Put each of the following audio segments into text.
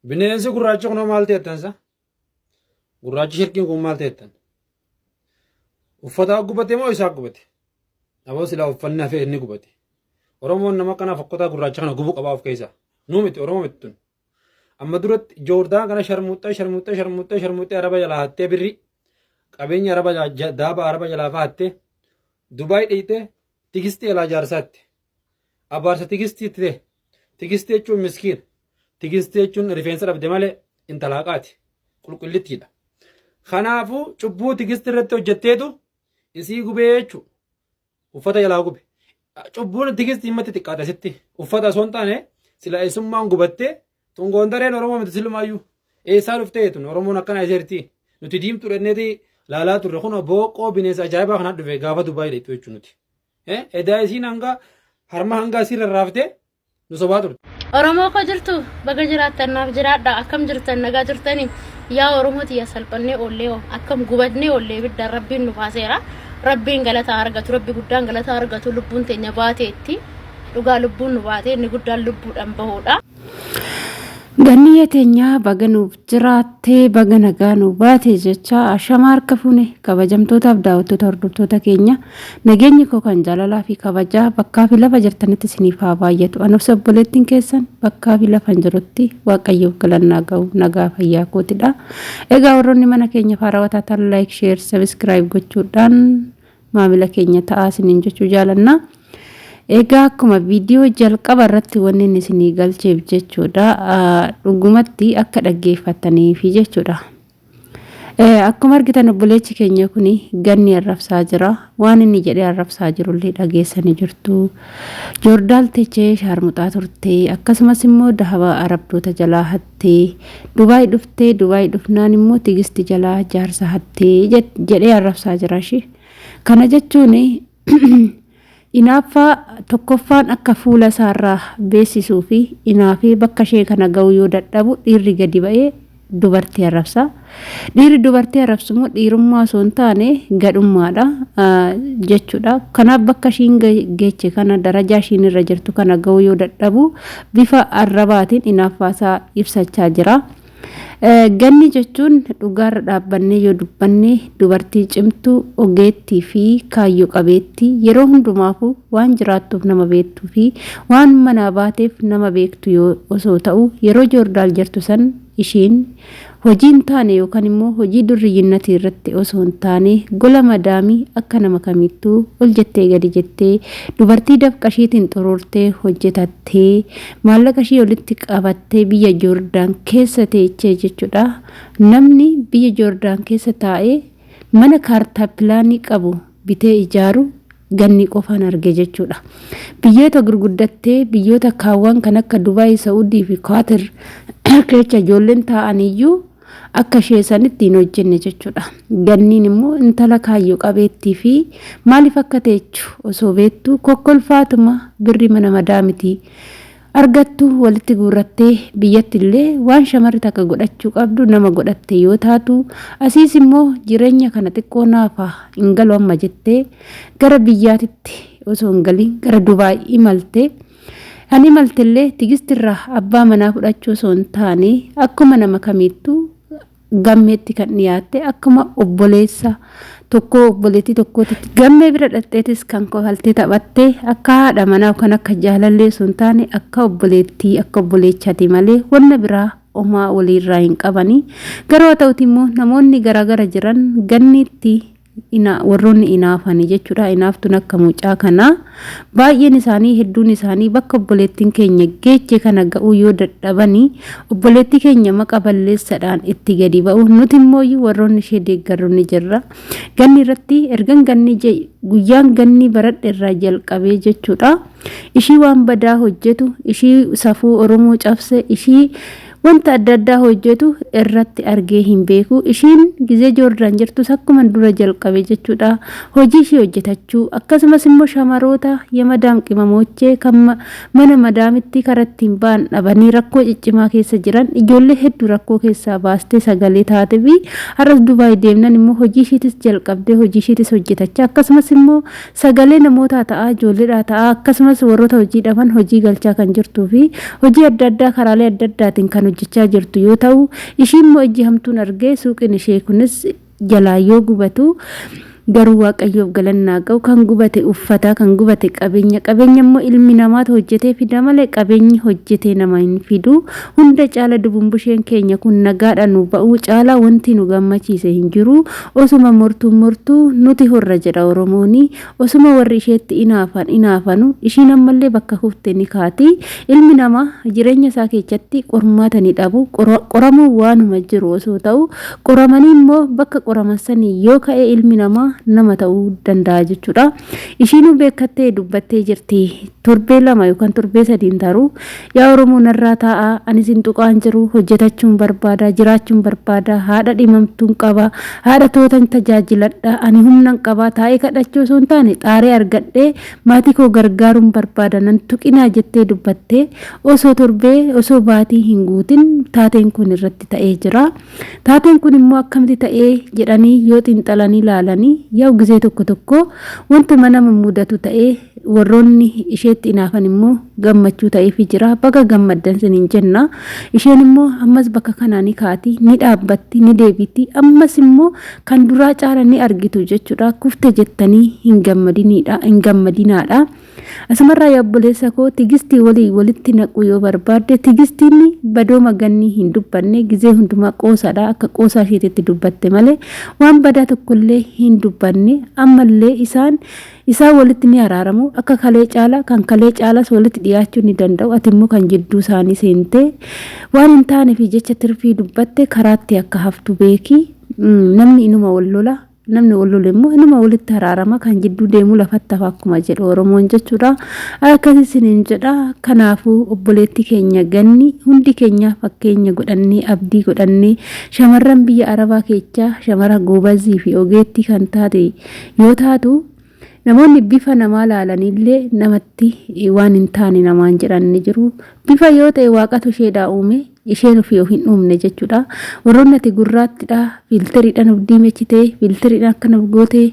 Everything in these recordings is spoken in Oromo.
Bineensi gurraachi kun maal ta'ettan sa? Gurraachi shirkiin kun maal ta'ettan? Uffata gubate moo isaa gubate? Aboo silaa uffanni hafee inni gubate. Oromoon nama kanaaf akkota gurraacha kana gubuu qabaa of keessaa. Nuu miti Oromoo miti tun. Amma duratti Joordaan kana sharmuuxxee araba jalaa hattee birri qabeenya araba daaba araba jalaa fa'attee Dubaay dhiitee tigistii alaa jaarsaatti. Abaarsa tigistii ta'e. Tigistii jechuun miskiin. Tigistii jechuun rifeensa dhabde malee intalaaqaati. Qulqullittiidha. Kanaafuu cubbuu tigistii irratti hojjetteetu isii gubee jechuudha. Uffata jalaa gube. Cubbuun tigistii himmatti xiqqaate asitti. Uffata osoo hin taane sila eessummaan gubattee tungoondareen Oromoo miti silmaayyuu. Eessaa dhuftee tun Oromoon akkana iseerti. Nuti diimtuu dhanneeti laalaa turre kun booqoo bineensa ajaa'ibaa kanaa dhufe gaafa Dubaay dheetu jechuun nuti. Edaa isiin hanga harma hanga asii rarraaftee nu sobaa turte. Oromoo ko jirtu baga jiraattannaaf jiraadha akkam jirtan nagaa jirtanii yaa Oromooti yaa salphannee oollee akkam gubannee oollee bidda rabbiin nu baaseera rabbiin galata argatu rabbi guddaan galata argatu lubbuun teenya baateetti dhugaa lubbuun nu baatee inni guddaan lubbuudhaan bahuudha. Ganni teenya baga nuuf jiraattee baga nagaa nu baate jecha ashama harka fuune kabajamtootaaf daawwattoota hordoftoota keenya nageenyi koo kan jaalalaa fi kabajaa bakkaa fi lafa jirtanitti isiniif haa baay'atu anuuf obboleettiin keessan bakkaa fi lafa jirutti waaqayyoof galannaa ga'u nagaa fayyaa kootidha. Egaa warroonni mana keenya faarawwataa ta'an like share subscribe gochuudhaan maamila keenya ta'aa isiniin jechuu jaalannaa. Egaa akkuma viidiyoo jalqaba irratti wanni isinii galcheef jechuudha dhugumatti akka dhaggeeffataniif jechuudha. Akkuma argitan obboleechi keenya kuni ganni arrabsaa jira waan inni jedhee arrabsaa jirullee dhageessanii jirtu. Joordaal techee shaarmuxaa turte akkasumas immoo dahaba arabdoota jalaa hattee Dubaay dhuftee Dubaay dhufnaan immoo tigisti jalaa jaarsa hattee jedhee arrabsaa jira shi. Kana jechuun inaaffaa tokkoffaan akka fuula isaarraa beeksisuu fi inaafii bakka ishee kana ga'u yoo dadhabu dhiirri gadi ba'ee dubartii arrabsa. Dhiirri dubartii arrabsu immoo dhiirummaa osoo hin taane gadhummaadha jechuudha. Kanaaf bakka ishiin geeche kana darajaa ishiin irra jirtu kana ga'u yoo dadhabu bifa arrabaatiin inaaffaa isaa ibsachaa jira. Ganni jechuun dhugaarra dhaabbannee yoo dubbanne dubartii cimtuu ogeettii fi kaayyoo qabeettii yeroo hundumaafuu waan jiraattuuf nama beektuu fi waan manaa baateef nama beektu yoo osoo ta'u yeroo Joordaal jirtu san ishiin hojii hin taane yookaan immoo hojii durriyyinnatii irratti osoo hin taane gola madaamii akka nama kamittuu ol jettee gadi jettee dubartii dafqa ishiitiin xuruurtee hojjetattee maallaqa ishii walitti qabattee biyya Joordaan keessa teechee jechuudha. Namni biyya Joordaan keessa taa'ee mana kaartaa pilaanii qabu bitee ijaaru ganni qofaan arge jechuudha. Biyyoota gurguddattee biyyoota kaawwan kan akka Dubaay, Saudii fi Qaatar keessa ijoolleen taa'aniyyuu akka ishee sanitti hin hojjenne jechuudha. Ganniin immoo intala kaayyoo qabeettii fi maaliif akka teechu osoo beektu kokkolfaatuma birri mana madaamiti argattu walitti guurrattee biyyatti illee waan shamarri takka godhachuu qabdu nama godhatte yoo taatu asiis immoo jireenya kana xiqqoo naafa hin galu amma jettee gara biyyaatitti osoo hin galin gara Dubaay imalte. Ani imaltellee tigistirraa abbaa manaa fudhachuu osoo hin taane akkuma nama kamittuu gammeetti kan dhiyaatte akkuma obboleessa tokko obboleettii tokkotti gammee bira dhaqxeetis kan kofaltee taphattee akka haadha manaa kan akka jaalallee sun taane akka obboleettii akka obboleechati malee wanna biraa omaa waliirraa hin qabani. Garuu ta'uti immoo namoonni garaagara jiran ganniitti warroonni inaafanii jechuudha. Inaaftuun akka mucaa kana baay'een isaanii hedduun isaanii bakka obboleettiin keenya geeche kana ga'uu yoo dadhabanii obboleettii keenya maqa balleessadhaan itti gadi ba'u. Nuti immoo warroonni ishee deeggarru ni jirra. Ganni irratti ergan guyyaan ganni baradhe irraa jalqabee jechuudha. Ishii waan badaa hojjetu, ishii safuu Oromoo cabse, ishii wanta adda addaa hojjetu irratti argee hin beeku. Ishiin gizee Joordaan jirtus akkuma dura jalqabe jechuudha. Hojii ishee hojjetachuu akkasumas immoo shamaroota yamadaam qimamoochee kan mana madaamitti karatti hin baan dhabanii rakkoo ciccimaa keessa jiran ijoollee hedduu rakkoo keessaa baastee sagalee taate fi har'as Dubaay deemnan immoo hojii isheetis jalqabdee hojii isheetis hojjetachaa akkasumas immoo sagalee namootaa ta'aa ijoolleedhaa ta'aa akkasumas warroota hojii dhaban hojii galchaa kan jirtuu fi hojii adda addaa karaalee adda addaatiin kan kan hojjechaa jirtu yoo ta'u ishiin immoo ijji hamtuun argee suuqiin ishee kunis jalaa yoo gubatu garuu waaqayyoof galannaa qabu kan gubate uffata kan gubate qabeenya immoo ilmi namaatu hojjetee fida malee qabeenyi hojjetee nama hin fidu hunda caala dubumbusheen keenya kun nagaadhaan nu ba'uu caala wanti nu gammachiise hin jiru osuma murtuu nuti horra jedha oromooni osuma warri isheetti inaafanu ishiin ammallee bakka kufte ni kaati ilmi namaa jireenya isaa keessatti qormaata ni dhabu qoramuu waanuma jiru osoo ta'u qoramanii immoo bakka qoraman sanii yoo ka'e ilmi namaa nama ta'uu danda'a jechuudha. Ishiinuu beekattee dubbattee jirti torbee 2 yookaan torbee 3 taru yaa Oromoo narraa taa'a ani sin tuqaan jiru hojjetachuun barbaada jiraachuun barbaada haadha dhimamtuun qaba haadha tootan tajaajiladha ani humnan qaba taa'ee kadhachuu osoo hin taane xaaree argadhee maatii koo gargaaruun barbaada nan tuqinaa jettee dubbattee osoo baatii hin guutin taateen kun irratti ta'ee jira. Taateen kun immoo akkamitti ta'ee jedhanii yoo xiinxalanii ilaalanii yaa gisee tokko wantuma nama mudatu ta'ee warroonni isheetti inaafan immoo gammachuu ta'eef jira bakka gammaddan siniin jenna isheen immoo ammas bakka kanaanii kaati ni dhaabbatti ni deebiti ammas immoo kan duraa caala ni argitu jechuudha kufte jettanii hin gammadinaadha asumarraa yaabboleessa koo tigistii walitti naquu yoo barbaadde tigistiin badoo maganni hin dubbanne gisee hundumaa qoosaadha akka qoosaa isheetti dubbatte malee waan badaa tokkollee hin dubbanne ammallee isaan walitti ni araaramu akka kalee caala kan kalee caalas walitti dhiyaachuu ni danda'u ati immoo kan jidduu isaanii seente waan hin taaneef jecha tirfii dubbatte karaatti akka haftu beeki namni inuma wallola namni wallole immoo inuma walitti araarama kan jidduu deemu lafatti hafa akkuma jedhu Oromoon jechuudha akkasii siniin jedha kanaafuu obboleetti keenya ganni hundi keenya fakkeenya godhannee abdii godhannee shamarran biyya Arabaa keessaa shamara goobazii fi ogeetti kan taate yoo taatu namoonni bifa namaa laalanillee namatti waan hin taane namaan jedhanni jiru bifa yoo ta'e waaqatu isheedhaa uume isheen ofii hin uumne jechuudha warroonni ati gurraattidha filteriidhaan of diimechitee filteriidhaan akkana gootee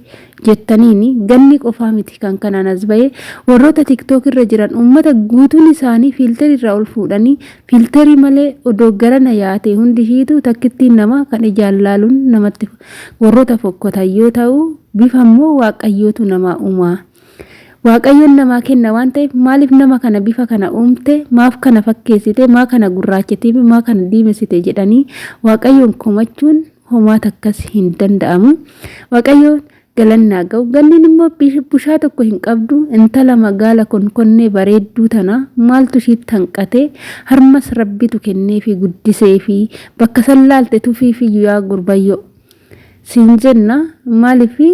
jettaniini ganni qofaa miti kan kanaan as ba'ee warroota tiktook irra jiran uummata guutuun isaanii filterii irraa ol fuudhanii filterii malee odoo garana yaate hundi ishiitu takkittiin nama kan ijaan laaluun namatti warroota fokkotan yoo ta'u bifa immoo waaqayyootu nama uuma waaqayyoon namaa kenna waan ta'eef maaliif nama kana bifa kana uumte maaf kana fakkeessite maa kana gurraachitee maa kana diimessite jedhanii waaqayyoon komachuun homaa takkas hin danda'amu waaqayyoon galannaa ga'u ganniin immoo bushaa tokko hin qabdu intala magaala konkonnee bareedduu tana maaltu ishiitti hanqate harmas rabbitu kennee fi guddisee fi bakka sallaalte tufii fi yaa gurbayyoo sinjenna maalifi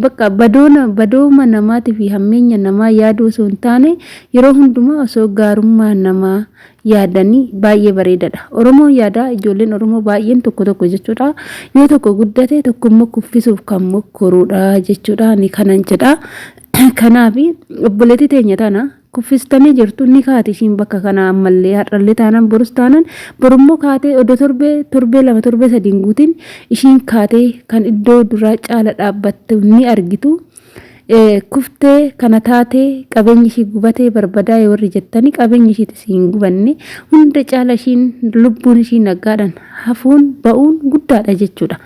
bakka badooma namaati fi hammeenya namaa yaaduu osoo hin taane yeroo hundumaa osoo gaarummaa namaa yaadanii baay'ee bareedadha Oromoon yaada ijoolleen Oromoo baay'een tokko jechuudha yoo tokko guddate tokko immoo kuffisuuf kan mokkoruudha jechuudha ni kanan jedha kanaafi obboleetti teenya tana kuffistanii jirtu ni kaati ishiin bakka kana ammallee har'allee taanan borus taanan borummoo kaatee odoo torbee 2 torbee 3 guutin ishiin kaatee kan iddoo duraa caala dhaabbattu ni argitu kuftee kana taatee qabeenyi ishii gubatee barbadaa warri jettanii qabeenyi ishii hin gubanne hunda caala ishiin lubbuun ishii nagaadhaan hafuun ba'uun guddaadha jechuudha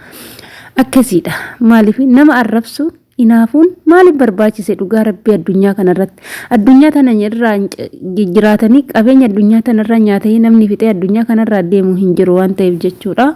akkasiidha maaliif nama arrabsu inaafuun maaliif barbaachise dhugaa rabbii addunyaa kanarratti addunyaa tana irraa jiraatanii qabeenya addunyaa tanarraa nyaatanii namni fixee addunyaa kanarraa deemu hin jiru waan ta'eef jechuudha